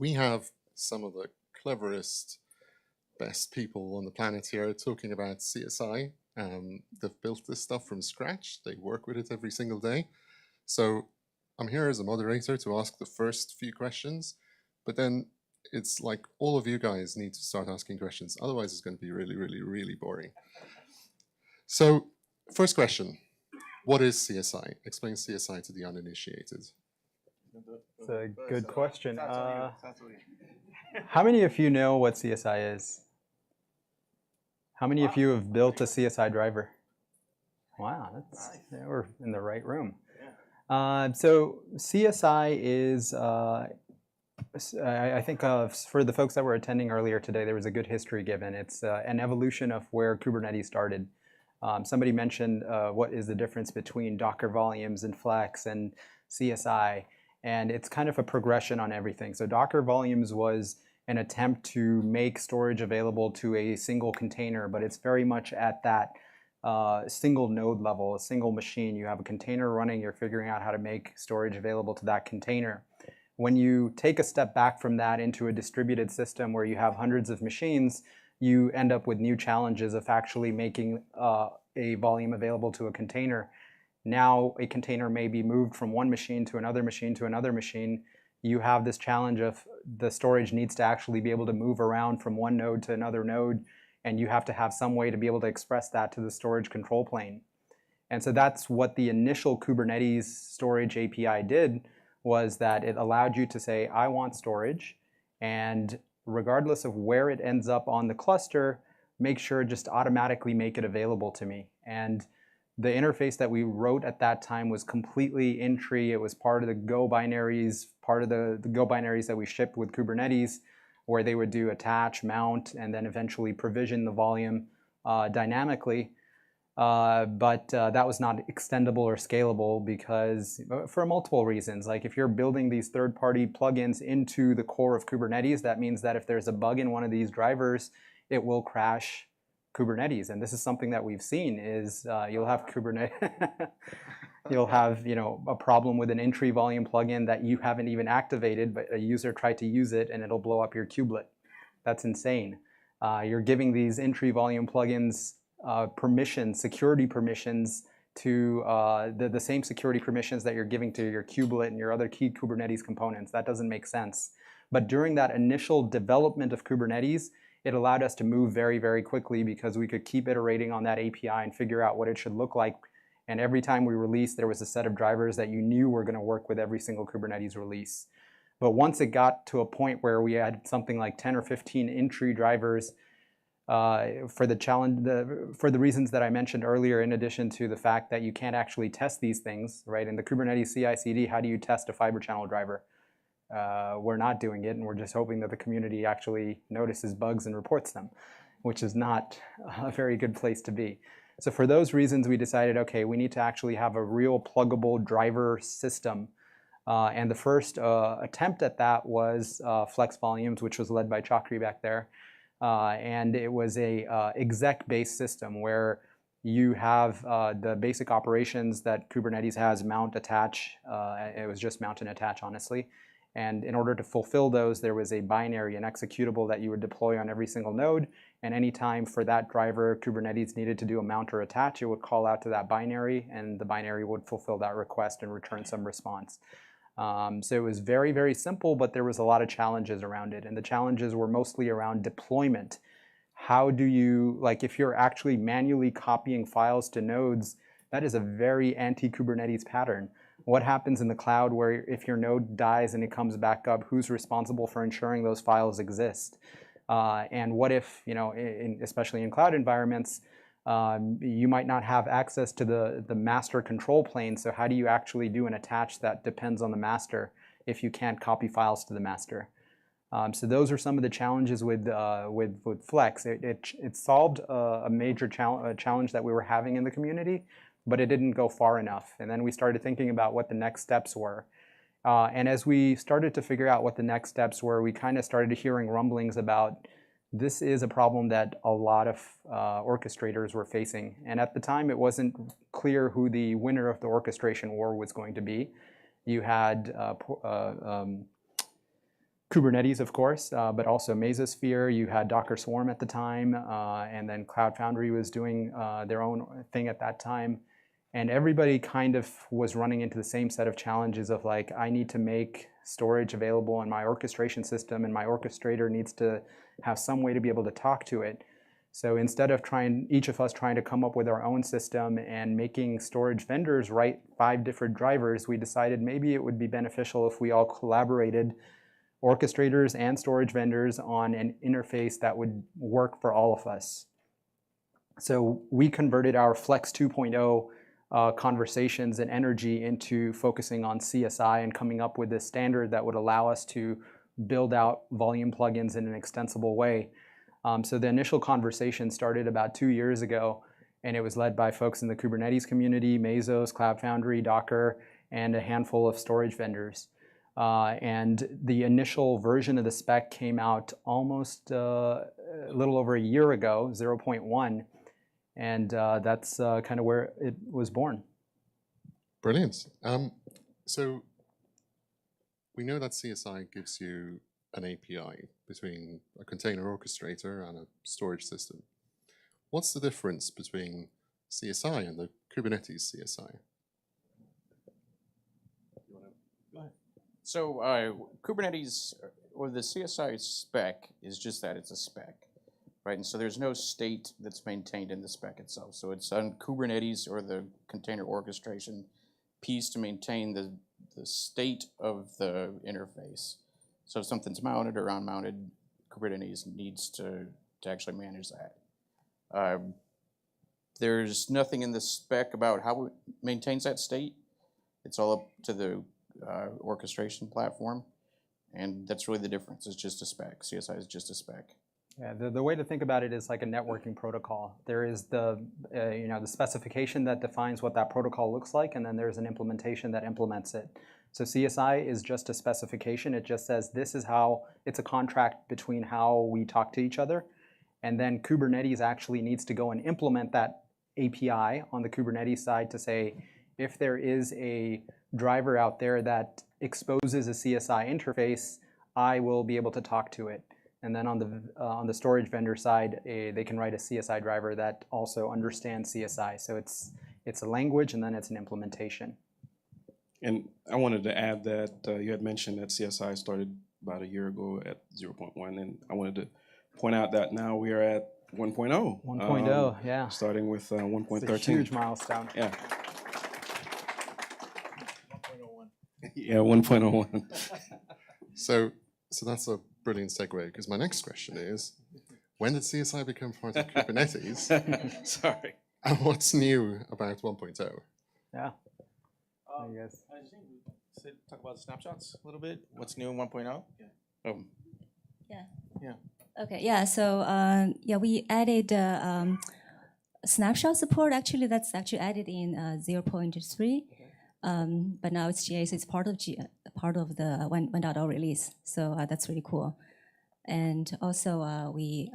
we have some of the cleverest, best people on the planet here talking about CSI. They've built this stuff from scratch. They work with it every single day. So I'm here as a moderator to ask the first few questions, but then it's like all of you guys need to start asking questions. Otherwise, it's going to be really, really, really boring. So first question, what is CSI? Explain CSI to the uninitiated. It's a good question. How many of you know what CSI is? How many of you have built a CSI driver? Wow, yeah, we're in the right room. So CSI is, I think for the folks that were attending earlier today, there was a good history given. It's an evolution of where Kubernetes started. Somebody mentioned what is the difference between Docker volumes and Flex and CSI, and it's kind of a progression on everything. So Docker volumes was an attempt to make storage available to a single container, but it's very much at that single node level, a single machine. You have a container running, you're figuring out how to make storage available to that container. When you take a step back from that into a distributed system where you have hundreds of machines, you end up with new challenges of actually making a volume available to a container. Now a container may be moved from one machine to another machine to another machine. You have this challenge of the storage needs to actually be able to move around from one node to another node, and you have to have some way to be able to express that to the storage control plane. And so that's what the initial Kubernetes Storage API did, was that it allowed you to say, I want storage, and regardless of where it ends up on the cluster, make sure just automatically make it available to me. And the interface that we wrote at that time was completely in tree. It was part of the Go binaries, part of the Go binaries that we shipped with Kubernetes, where they would do attach, mount, and then eventually provision the volume dynamically. But that was not extendable or scalable because for multiple reasons. Like if you're building these third-party plugins into the core of Kubernetes, that means that if there's a bug in one of these drivers, it will crash Kubernetes. And this is something that we've seen is you'll have Kubernetes, you'll have a problem with an entry volume plugin that you haven't even activated, but a user tried to use it and it'll blow up your kubelet. That's insane. You're giving these entry volume plugins permissions, security permissions to the same security permissions that you're giving to your kubelet and your other key Kubernetes components. That doesn't make sense. But during that initial development of Kubernetes, it allowed us to move very, very quickly because we could keep iterating on that API and figure out what it should look like. And every time we released, there was a set of drivers that you knew were going to work with every single Kubernetes release. But once it got to a point where we had something like 10 or 15 entry drivers, for the reasons that I mentioned earlier, in addition to the fact that you can't actually test these things, right? In the Kubernetes CI/CD, how do you test a fiber channel driver? We're not doing it, and we're just hoping that the community actually notices bugs and reports them, which is not a very good place to be. So for those reasons, we decided, okay, we need to actually have a real pluggable driver system. And the first attempt at that was Flex Volumes, which was led by Chakri back there. And it was a exec-based system where you have the basic operations that Kubernetes has, mount, attach. It was just mount and attach, honestly. And in order to fulfill those, there was a binary, an executable that you would deploy on every single node. And anytime for that driver, Kubernetes needed to do a mount or attach, it would call out to that binary, and the binary would fulfill that request and return some response. So it was very, very simple, but there was a lot of challenges around it. And the challenges were mostly around deployment. How do you, like if you're actually manually copying files to nodes, that is a very anti-Kubernetes pattern. What happens in the cloud where if your node dies and it comes back up, who's responsible for ensuring those files exist? And what if, especially in cloud environments, you might not have access to the master control plane. So how do you actually do an attach that depends on the master if you can't copy files to the master? So those are some of the challenges with Flex. It solved a major challenge that we were having in the community, but it didn't go far enough. And then we started thinking about what the next steps were. And as we started to figure out what the next steps were, we kind of started hearing rumblings about this is a problem that a lot of orchestrators were facing. And at the time, it wasn't clear who the winner of the orchestration war was going to be. You had Kubernetes, of course, but also Mesosphere. You had Docker Swarm at the time, and then Cloud Foundry was doing their own thing at that time. And everybody kind of was running into the same set of challenges of like, I need to make storage available in my orchestration system, and my orchestrator needs to have some way to be able to talk to it. So instead of each of us trying to come up with our own system and making storage vendors write 5 different drivers, we decided maybe it would be beneficial if we all collaborated, orchestrators and storage vendors, on an interface that would work for all of us. So we converted our Flex 2.0 conversations and energy into focusing on CSI and coming up with this standard that would allow us to build out volume plugins in an extensible way. So the initial conversation started about 2 years ago, and it was led by folks in the Kubernetes community, Mesos, Cloud Foundry, Docker, and a handful of storage vendors. And the initial version of the spec came out almost a little over a year ago, 0.1. And that's kind of where it was born. Brilliant. So we know that CSI gives you an API between a container orchestrator and a storage system. What's the difference between CSI and the Kubernetes CSI? Go ahead. So Kubernetes, or the CSI spec, is just that, it's a spec. Right, and so there's no state that's maintained in the spec itself. So it's on Kubernetes, or the container orchestration piece, to maintain the state of the interface. So if something's mounted or unmounted, Kubernetes needs to actually manage that. There's nothing in the spec about how it maintains that state. It's all up to the orchestration platform, and that's really the difference. It's just a spec. CSI is just a spec. Yeah, the way to think about it is like a networking protocol. There is the specification that defines what that protocol looks like, and then there's an implementation that implements it. So CSI is just a specification. It just says this is how, it's a contract between how we talk to each other. And then Kubernetes actually needs to go and implement that API on the Kubernetes side to say, if there is a driver out there that exposes a CSI interface, I will be able to talk to it. And then on the storage vendor side, they can write a CSI driver that also understands CSI. So it's a language, and then it's an implementation. And I wanted to add that you had mentioned that CSI started about a year ago at 0.1, and I wanted to point out that now we are at 1.0. 1.0, yeah. Starting with 1.13. It's a huge milestone. Yeah. 1.01. Yeah, 1.01. So that's a brilliant segue, because my next question is, when did CSI become part of Kubernetes? Sorry. And what's new about 1.0? Yeah. I think we talk about snapshots a little bit. What's new in 1.0? Yeah. Yeah. Okay. Yeah. So we added snapshot support. Actually, that's actually added in 0.3. But now it's GA, so it's part of the 1.0 release. So that's really cool. And also we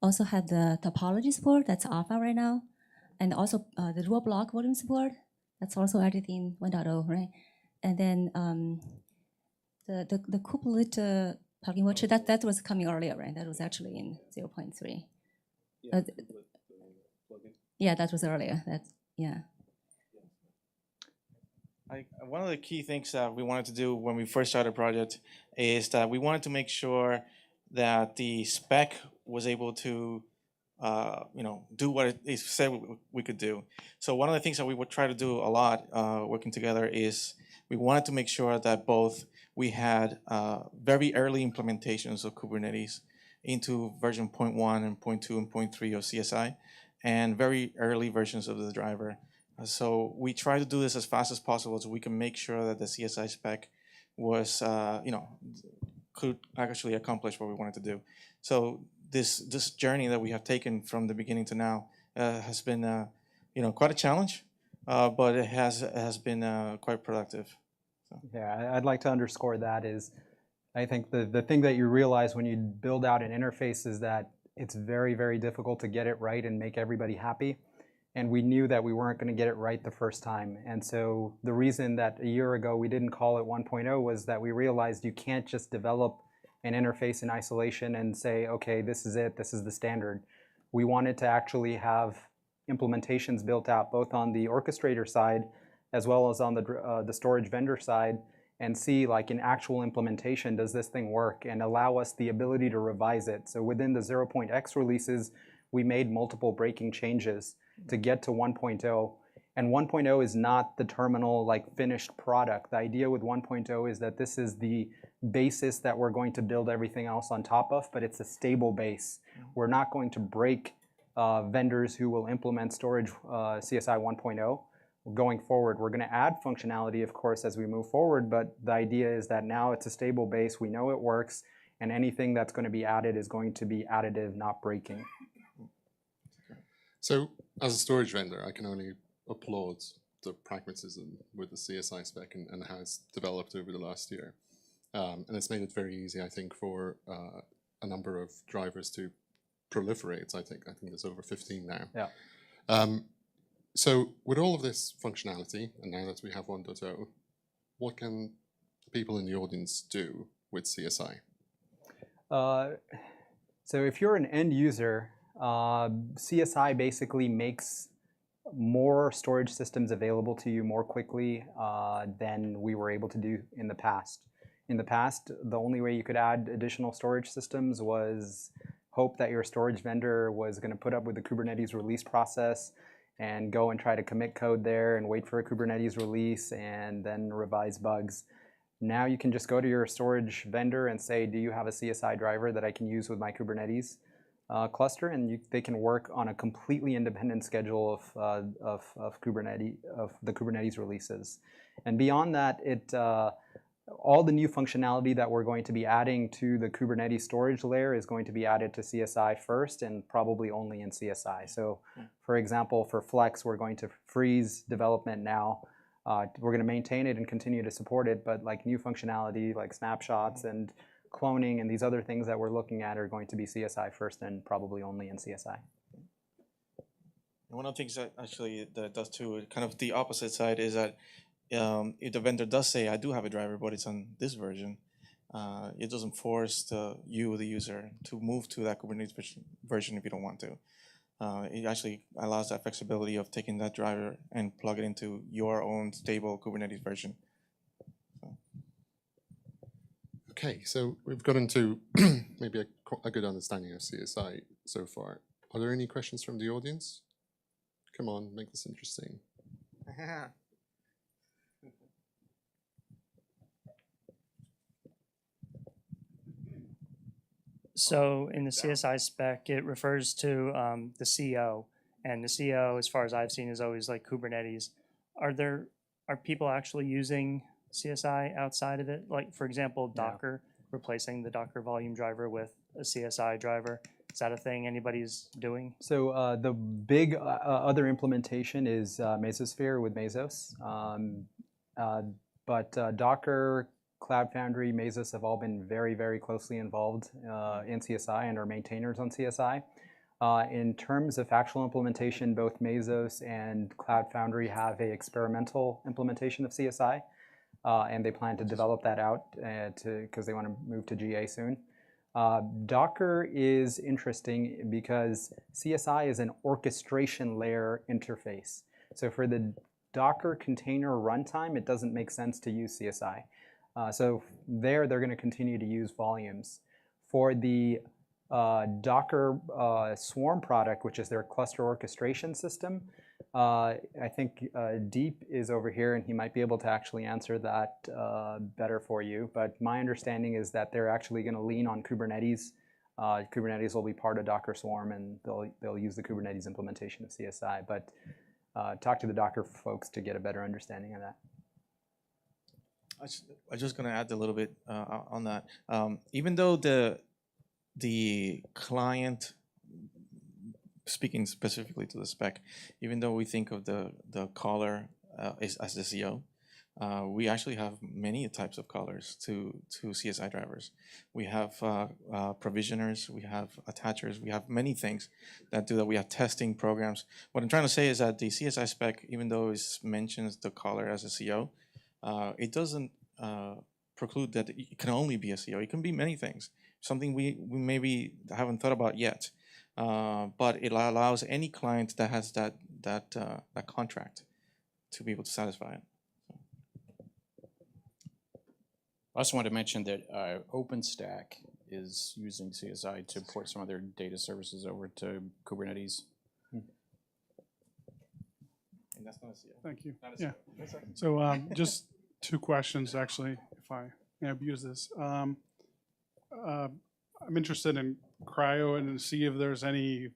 also have the topology support that's alpha right now, and also the dual block volume support that's also added in 1.0, right? And then the kubelet plugin watcher that was coming earlier, right? That was actually in 0.3. Yeah, that was earlier. One of the key things that we wanted to do when we first started the project is that we wanted to make sure that the spec was able to do what it said we could do. So one of the things that we would try to do a lot working together is we wanted to make sure that both we had very early implementations of Kubernetes into version 0.1 and 0.2 and 0.3 of CSI, and very early versions of the driver. So we try to do this as fast as possible so we can make sure that the CSI spec was, could actually accomplish what we wanted to do. So this journey that we have taken from the beginning to now has been, quite a challenge, but it has been quite productive. So. Yeah, I'd like to underscore that is, I think the thing that you realize when you build out an interface is that it's very, very difficult to get it right and make everybody happy. And we knew that we weren't going to get it right the first time. And so the reason that a year ago we didn't call it 1.0 was that we realized you can't just develop and interface in isolation and say, okay, this is it, this is the standard. We wanted to actually have implementations built out both on the orchestrator side as well as on the storage vendor side, and see, like, in actual implementation, does this thing work, and allow us the ability to revise it. So within the 0.x releases, we made multiple breaking changes to get to 1.0. And 1.0 is not the terminal, like, finished product. The idea with 1.0 is that this is the basis that we're going to build everything else on top of, but it's a stable base. We're not going to break vendors who will implement storage CSI 1.0. Going forward, we're going to add functionality, of course, as we move forward, but the idea is that now it's a stable base, we know it works, and anything that's going to be added is going to be additive, not breaking. So as a storage vendor, I can only applaud the pragmatism with the CSI spec and how it's developed over the last year. And it's made it very easy, I think, for a number of drivers to proliferate. I think there's over 15 now. Yeah. So with all of this functionality, and now that we have 1.0, what can people in the audience do with CSI? So if you're an end user, CSI basically makes more storage systems available to you more quickly than we were able to do in the past. In the past, the only way you could add additional storage systems was hope that your storage vendor was going to put up with the Kubernetes release process and go and try to commit code there and wait for a Kubernetes release and then revise bugs. Now you can just go to your storage vendor and say, do you have a CSI driver that I can use with my Kubernetes cluster? And they can work on a completely independent schedule of the Kubernetes releases. And beyond that, all the new functionality that we're going to be adding to the Kubernetes storage layer is going to be added to CSI first and probably only in CSI. So for example, for Flex, we're going to freeze development now. We're going to maintain it and continue to support it, but like new functionality like snapshots and cloning and these other things that we're looking at are going to be CSI first and probably only in CSI. One of the things that actually that does too, kind of the opposite side, is that if the vendor does say, I do have a driver, but it's on this version, it doesn't force the user, to move to that Kubernetes version if you don't want to. It actually allows that flexibility of taking that driver and plug it into your own stable Kubernetes version. Okay, so we've got into maybe a good understanding of CSI so far. Are there any questions from the audience? Come on, make this interesting. So in the CSI spec, it refers to the CO, and the CO, as far as I've seen, is always like Kubernetes. Are people actually using CSI outside of it? Like, for example, Docker, replacing the Docker volume driver with a CSI driver. Is that a thing anybody's doing? So the big other implementation is Mesosphere with Mesos. But Docker, Cloud Foundry, Mesos have all been very, very closely involved in CSI and are maintainers on CSI. In terms of actual implementation, both Mesos and Cloud Foundry have an experimental implementation of CSI, and they plan to develop that out because they want to move to GA soon. Docker is interesting because CSI is an orchestration layer interface. So for the Docker container runtime, it doesn't make sense to use CSI. So they're going to continue to use volumes. For the Docker Swarm product, which is their cluster orchestration system, I think Deep is over here, and he might be able to actually answer that better for you. But my understanding is that they're actually going to lean on Kubernetes. Kubernetes will be part of Docker Swarm, and they'll use the Kubernetes implementation of CSI. But talk to the Docker folks to get a better understanding of that. I'm just going to add a little bit on that. Even though the client, speaking specifically to the spec, even though we think of the caller as the CO, we actually have many types of callers to CSI drivers. We have provisioners, we have attachers, we have many things that do that. We have testing programs. What I'm trying to say is that the CSI spec, even though it mentions the caller as a CO, it doesn't preclude that it can only be a CO. It can be many things. Something we maybe haven't thought about yet, but it allows any client that has that contract to be able to satisfy it. I also wanted to mention that OpenStack is using CSI to port some of their data services over to Kubernetes. And that's not a CO. Thank you. Not a Yeah. CO. So just 2 questions, actually, if I may abuse this. I'm interested in cryo and to see if there's any,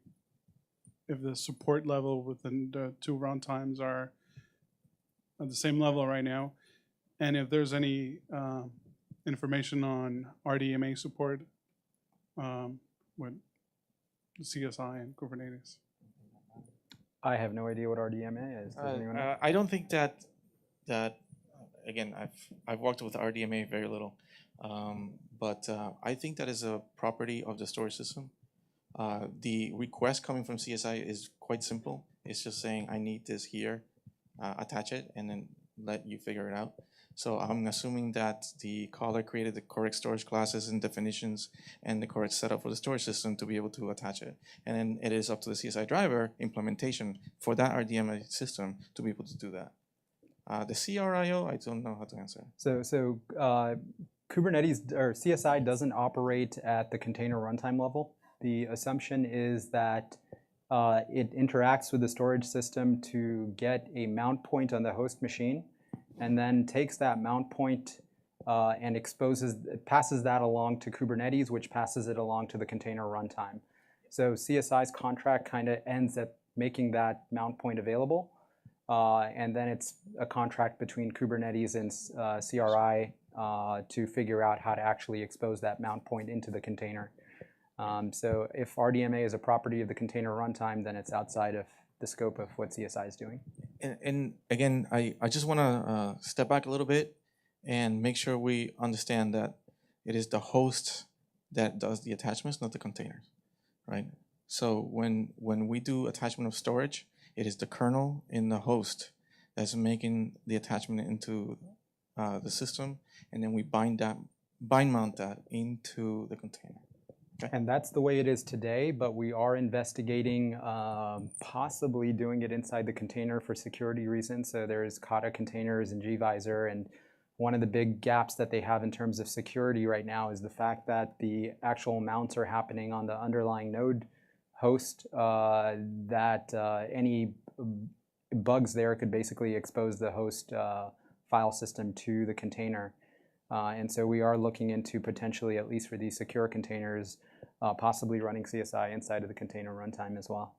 if the support level within the 2 runtimes are at the same level right now, and if there's any information on RDMA support with CSI and Kubernetes. I have no idea what RDMA is. Does anyone know? I don't think that again, I've worked with RDMA very little, but I think that is a property of the storage system. The request coming from CSI is quite simple. It's just saying I need this here, attach it, and then let you figure it out. So I'm assuming that the caller created the correct storage classes and definitions and the correct setup for the storage system to be able to attach it. And then it is up to the CSI driver implementation for that RDMA system to be able to do that. The CRIO, I don't know how to answer. So Kubernetes or CSI doesn't operate at the container runtime level. The assumption is that it interacts with the storage system to get a mount point on the host machine, and then takes that mount point and passes that along to Kubernetes, which passes it along to the container runtime. So CSI's contract kind of ends at making that mount point available, and then it's a contract between Kubernetes and CRI to figure out how to actually expose that mount point into the container. So if RDMA is a property of the container runtime, then it's outside of the scope of what CSI is doing. And again, I just want to step back a little bit and make sure we understand that it is the host that does the attachments, not the containers, right? So when we do attachment of storage, it is the kernel in the host that's making the attachment into the system, and then we bind mount that into the container. And that's the way it is today, but we are investigating possibly doing it inside the container for security reasons. So there's Kata containers and gvisor, and one of the big gaps that they have in terms of security right now is the fact that the actual mounts are happening on the underlying node host, that any bugs there could basically expose the host file system to the container. And so we are looking into potentially, at least for these secure containers, possibly running CSI inside of the container runtime as well.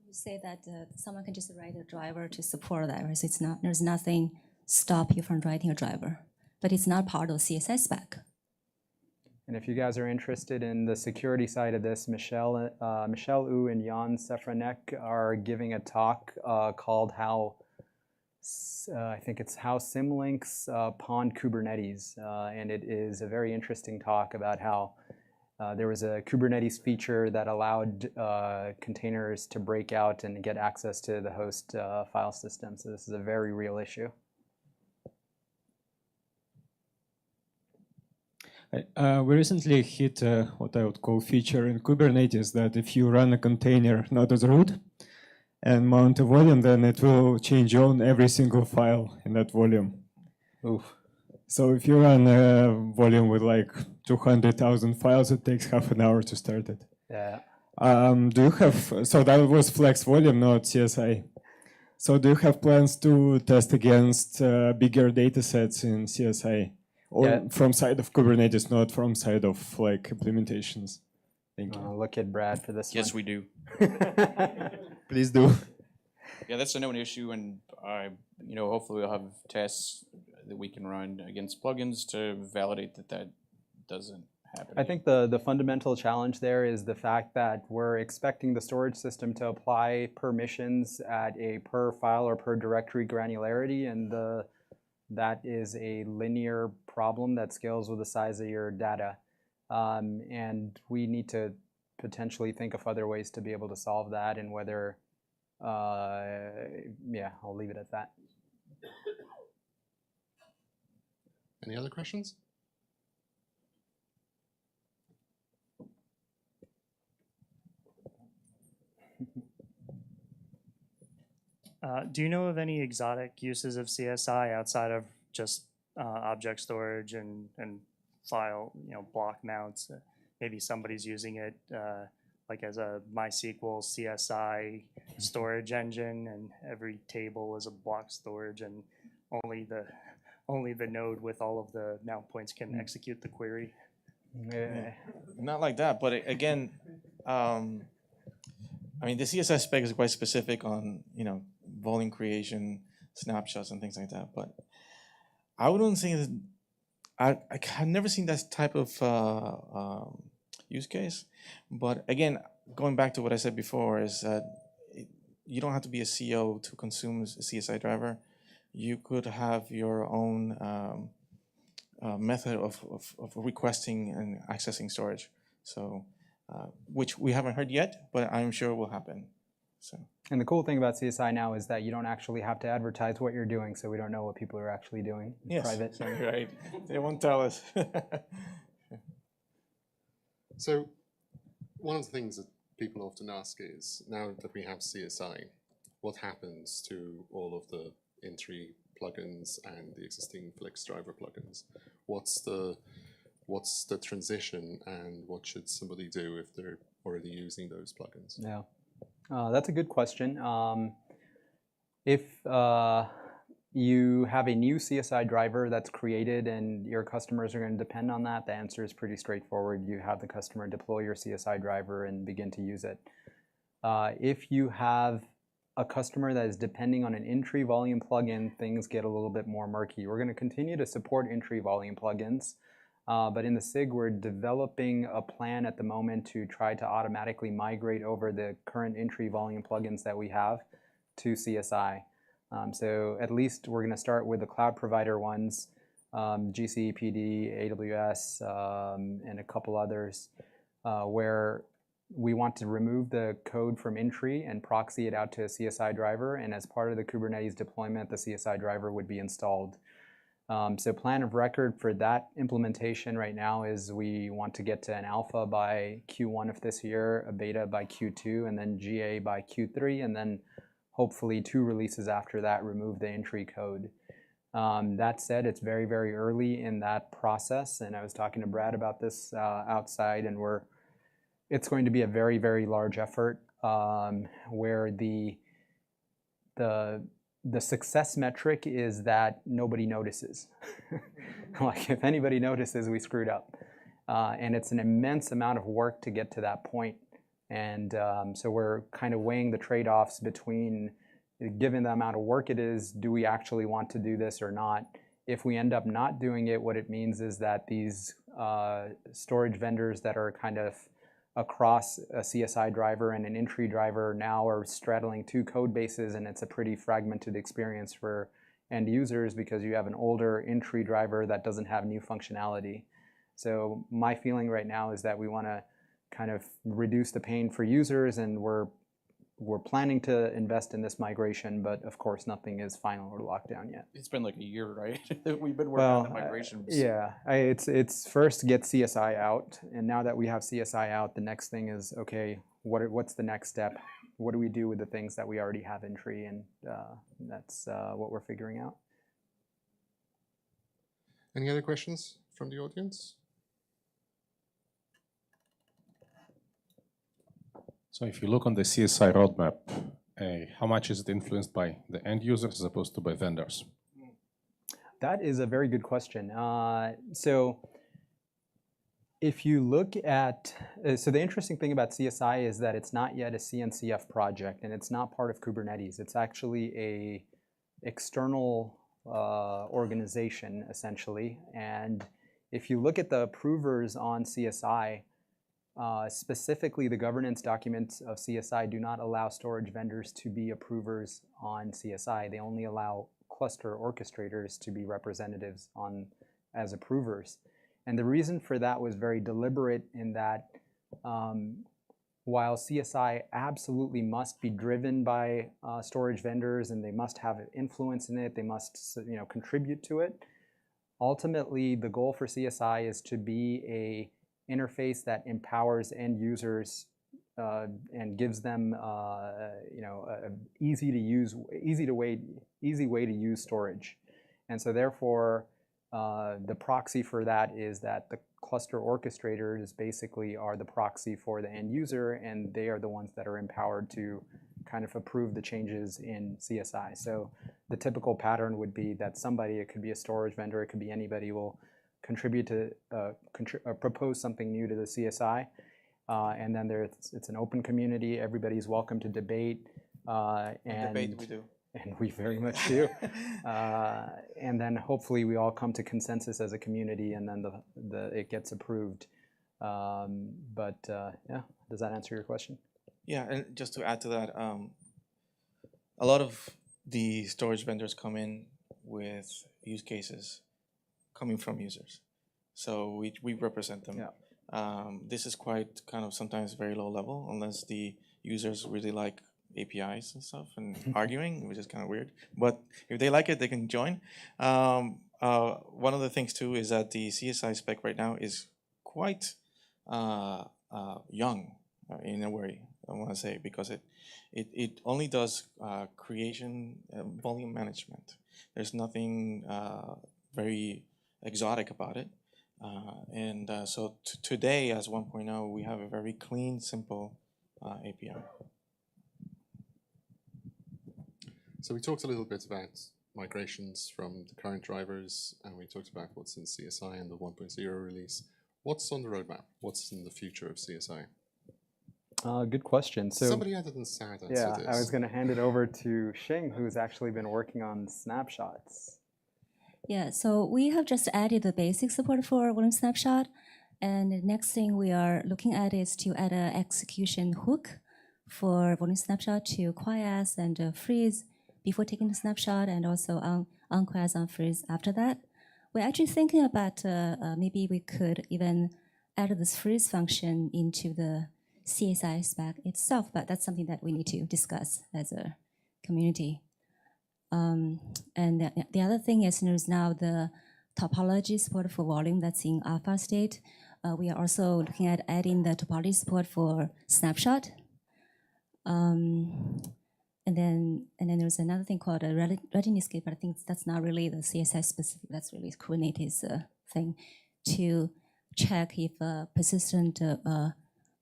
You say that someone can just write a driver to support that, right? So it's not, there's nothing stop you from writing a driver, but it's not part of CSI spec. And if you guys are interested in the security side of this, Michelle Wu and Jan Sefranek are giving a talk called how, I think it's how Symlinks pawned Kubernetes. And it is a very interesting talk about how there was a Kubernetes feature that allowed containers to break out and get access to the host file system. So this is a very real issue. We recently hit what I would call feature in Kubernetes that if you run a container not as root and mount a volume, then it will change on every single file in that volume. Oof. So if you run a volume with like 200,000 files, it takes half an hour to start it. Yeah. Do you have, so that was flex volume, not CSI. So do you have plans to test against bigger data sets in CSI? Or from side of Kubernetes, not from side of like implementations? Thank you. Look at Brad for this Yes, one. we do. Please do. Yeah, that's a known issue, and hopefully we'll have tests that we can run against plugins to validate that that doesn't happen. I think the fundamental challenge there is the fact that we're expecting the storage system to apply permissions at a per file or per directory granularity, and that is a linear problem that scales with the size of your data. And we need to potentially think of other ways to be able to solve that, and whether, yeah, I'll leave it at that. Any other questions? Do you know of any exotic uses of CSI outside of just object storage and file, block mounts? Maybe somebody's using it like as a MySQL CSI storage engine, and every table is a block storage, and only the node with all of the mount points can execute the query. Not like that, but again, I mean, the CSI spec is quite specific on, volume creation, snapshots, and things like that. But I wouldn't say that I've never seen that type of use case. But again, going back to what I said before, is that you don't have to be a CO to consume a CSI driver. You could have your own method of requesting and accessing storage. So, which we haven't heard yet, but I'm sure will happen. So. And the cool thing about CSI now is that you don't actually have to advertise what you're doing, so we don't know what people are actually doing. It's private. Right. They won't tell us. So one of the things that people often ask is, now that we have CSI, what happens to all of the entry plugins and the existing Flex driver plugins? What's the transition, and what should somebody do if they're already using those plugins? Yeah, that's a good question. If you have a new CSI driver that's created and your customers are going to depend on that, the answer is pretty straightforward. You have the customer deploy your CSI driver and begin to use it. If you have a customer that is depending on an entry volume plugin, things get a little bit more murky. We're going to continue to support entry volume plugins, but in the SIG, we're developing a plan at the moment to try to automatically migrate over the current entry volume plugins that we have to CSI. So at least we're going to start with the cloud provider ones, GCPD, AWS, and a couple others, where we want to remove the code from entry and proxy it out to a CSI driver. And as part of the Kubernetes deployment, the CSI driver would be installed. So plan of record for that implementation right now is we want to get to an alpha by Q1 of this year, a beta by Q2, and then GA by Q3, and then hopefully 2 releases after that remove the entry code. That said, it's very, very early in that process, and I was talking to Brad about this outside, and it's going to be a very, very large effort where the success metric is that nobody notices. Like, if anybody notices, we screwed up. And it's an immense amount of work to get to that point. And so we're kind of weighing the trade-offs between, given the amount of work it is, do we actually want to do this or not? If we end up not doing it, what it means is that these storage vendors that are kind of across a CSI driver and an entry driver now are straddling 2 code bases, and it's a pretty fragmented experience for end users because you have an older entry driver that doesn't have new functionality. So my feeling right now is that we want to kind of reduce the pain for users, and we're planning to invest in this migration, but of course nothing is final or locked down yet. It's been like a year, right? We've been working on the migration. Yeah, it's first get CSI out, and now that we have CSI out, the next thing is, okay, what's the next step? What do we do with the things that we already have entry? And that's what we're figuring out. Any other questions from the audience? So if you look on the CSI roadmap, how much is it influenced by the end users as opposed to by vendors? That is a very good question. So if you look at, so the interesting thing about CSI is that it's not yet a CNCF project, and it's not part of Kubernetes. It's actually a external organization, essentially. And if you look at the approvers on CSI, specifically the governance documents of CSI do not allow storage vendors to be approvers on CSI. They only allow cluster orchestrators to be representatives as approvers. And the reason for that was very deliberate in that while CSI absolutely must be driven by storage vendors and they must have influence in it, they must contribute to it, ultimately the goal for CSI is to be a interface that empowers end users and gives them easy way to use storage. And so therefore, the proxy for that is that the cluster orchestrators basically are the proxy for the end user, and they are the ones that are empowered to kind of approve the changes in CSI. So the typical pattern would be that somebody, it could be a storage vendor, it could be anybody, will contribute to propose something new to the CSI. And then it's an open community. Everybody's welcome to debate. And debate we do. And we very much do. And then hopefully we all come to consensus as a community, and then it gets approved. Yeah, does that answer your question? Yeah, and just to add to that, a lot of the storage vendors come in with use cases coming from users. So we represent them. Yeah. This is quite kind of sometimes very low level, unless the users really like APIs and stuff and arguing, which is kind of weird. But if they like it, they can join. One of the things too is that the CSI spec right now is quite young in a way, I want to say, because it only does creation volume management. There's nothing very exotic about it. So today, as 1.0, we have a very clean, simple API. So we talked a little bit about migrations from the current drivers, and we talked about what's in CSI and the 1.0 release. What's on the roadmap? What's in the future of CSI? Good question. So somebody other than Saad answer this. I was going to hand it over to Xing, who's actually been working on snapshots. Yeah, so we have just added the basic support for volume snapshot. And the next thing we are looking at is to add an execution hook for volume snapshot to quiesce and freeze before taking the snapshot, and also unquiesce, unfreeze after that. We're actually thinking about maybe we could even add this freeze function into the CSI spec itself, but that's something that we need to discuss as a community. And the other thing is there's now the topology support for volume that's in alpha state. We are also looking at adding the topology support for snapshot. And then there's another thing called a readiness gate, but I think that's not really the CSI specific. That's really Kubernetes thing to check if a persistent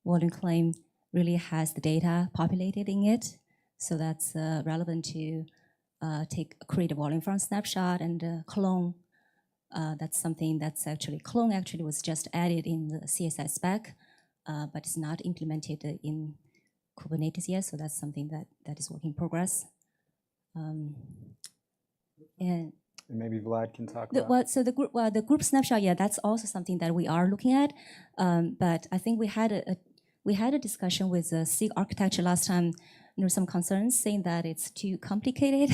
volume claim really has the data populated in it. So that's relevant to create a volume from snapshot and clone. That's something that's clone actually was just added in the CSI spec, but it's not implemented in Kubernetes yet, so that's something that is work in progress. And maybe Vlad can talk about. The group snapshot, yeah, that's also something that we are looking at. But I think we had a discussion with the SIG architecture last time. There were some concerns saying that it's too complicated.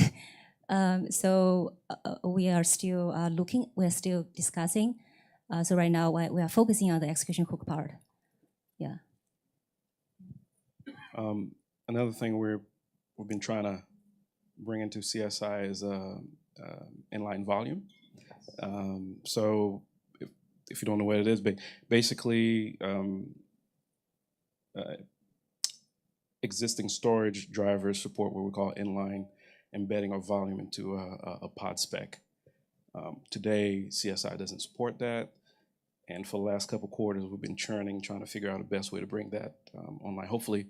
So we are still looking. We're still discussing. So right now we are focusing on the execution hook part. Yeah. Another thing we've been trying to bring into CSI is inline volume. So if you don't know what it is, basically existing storage drivers support what we call inline embedding of volume into a pod spec. Today, CSI doesn't support that. And for the last couple quarters, we've been churning, trying to figure out the best way to bring that online. Hopefully,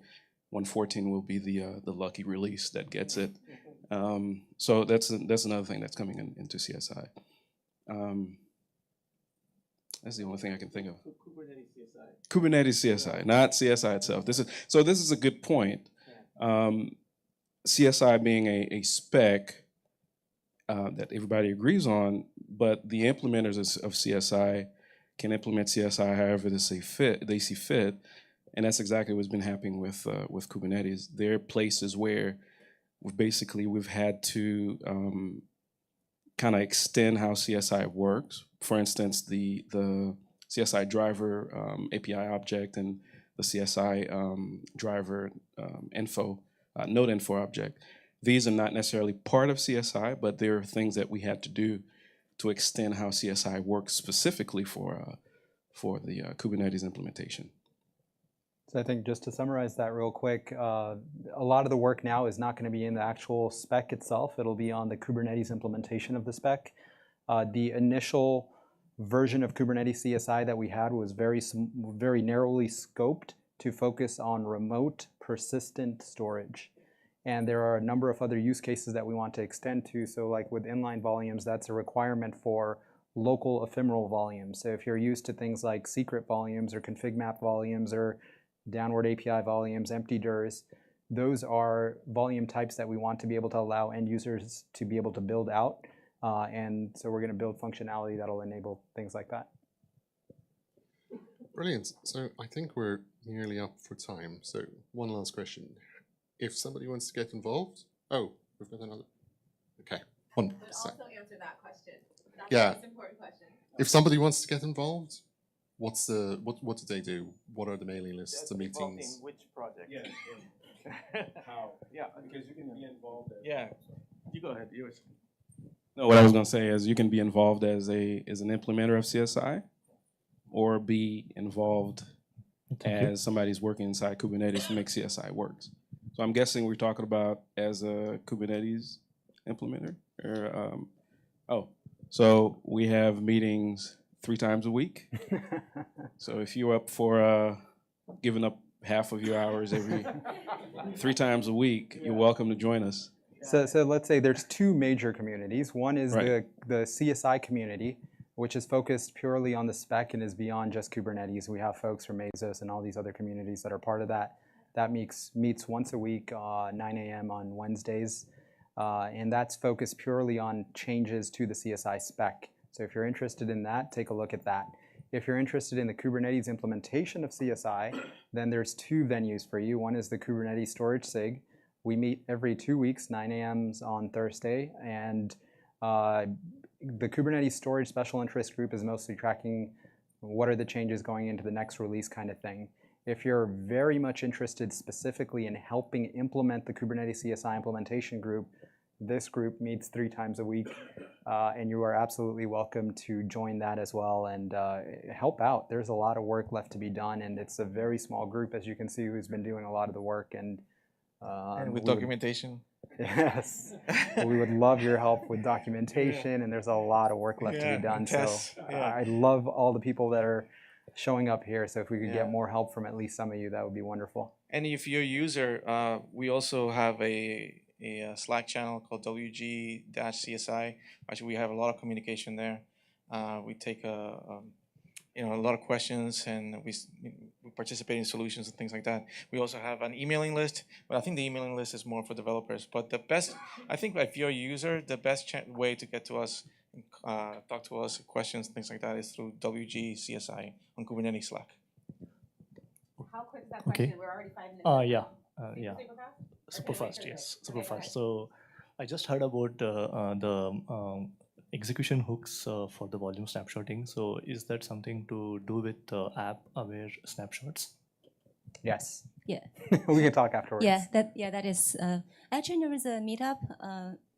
1.14 will be the lucky release that gets it. So that's another thing that's coming into CSI. That's the only thing I can think of. Kubernetes CSI. Kubernetes CSI, not CSI itself. This is a good point. CSI being a spec that everybody agrees on, but the implementers of CSI can implement CSI however they see fit, and that's exactly what's been happening with Kubernetes. There are places where we've had to kind of extend how CSI works. For instance, the CSI driver API object and the CSI driver info, node info object. These are not necessarily part of CSI, but they're things that we had to do to extend how CSI works specifically for the Kubernetes implementation. So I think just to summarize that real quick, a lot of the work now is not going to be in the actual spec itself. It'll be on the Kubernetes implementation of the spec. The initial version of Kubernetes CSI that we had was very narrowly scoped to focus on remote persistent storage. And there are a number of other use cases that we want to extend to. So like with inline volumes, that's a requirement for local ephemeral volumes. So if you're used to things like secret volumes or config map volumes or downward API volumes, empty DIRs, those are volume types that we want to be able to allow end users to be able to build out. And so we're going to build functionality that'll enable things like that. Brilliant. So I think we're nearly up for time. So one last question. If somebody wants to get involved, oh, we've got another. Okay, one sec. Also answer that question. That's Yeah. the most important question. If somebody wants to get involved, what do they do? What are the mailing lists, the meetings? In which project? Yeah. How? Yeah. Because you can be involved. Yeah. You go ahead. Yours. No, what I was going to say is you can be involved as an implementer of CSI, or be involved as somebody who's working inside Kubernetes to make CSI works. So I'm guessing we're talking about as a Kubernetes implementer. So we have meetings 3 times a week. So if you're up for giving up half of your hours every 3 times a week, you're welcome to join us. So let's say there's 2 major communities. One is Right. the CSI community, which is focused purely on the spec and is beyond just Kubernetes. We have folks from Mesos and all these other communities that are part of that. That meets once a week, 9 a.m. on Wednesdays. And that's focused purely on changes to the CSI spec. So if you're interested in that, take a look at that. If you're interested in the Kubernetes implementation of CSI, then there's 2 venues for you. One is the Kubernetes Storage SIG. We meet every 2 weeks, 9 a.m. on Thursday. And the Kubernetes Storage Special Interest Group is mostly tracking what are the changes going into the next release kind of thing. If you're very much interested specifically in helping implement the Kubernetes CSI implementation group, this group meets 3 times a week, and you are absolutely welcome to join that as well and help out. There's a lot of work left to be done, and it's a very small group, as you can see, who's been doing a lot of the work. And with documentation. Yes, we would love your help with documentation, and there's a lot of work left to be done. Tests, So I love all the people that are showing up here. So if we could get more help from at least some of you, that would be wonderful. And if you're a user, we also have a Slack channel called WG-CSI. Actually, we have a lot of communication there. We take a lot of questions, and we participate in solutions and things like that. We also have an emailing list, but I think the emailing list is more for developers. But the best, I think if you're a user, the best way to get to us, talk to us, questions, things like that, is through WG-CSI on Kubernetes Slack. How quick is that question? We're already 5 minutes. Yeah. Super fast? Super Okay, fast, okay, yes. okay. Super Okay, fast. So I just heard about the execution hooks for the volume snapshotting. So is that something to do with app-aware snapshots? Yes. Yeah. We can talk afterwards. That is. Actually, there is a meetup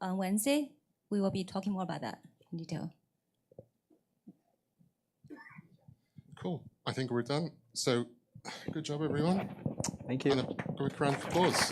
on Wednesday. We will be talking more about that in detail. Cool. I think we're done. So good job, everyone. Thank you. And a quick round of applause.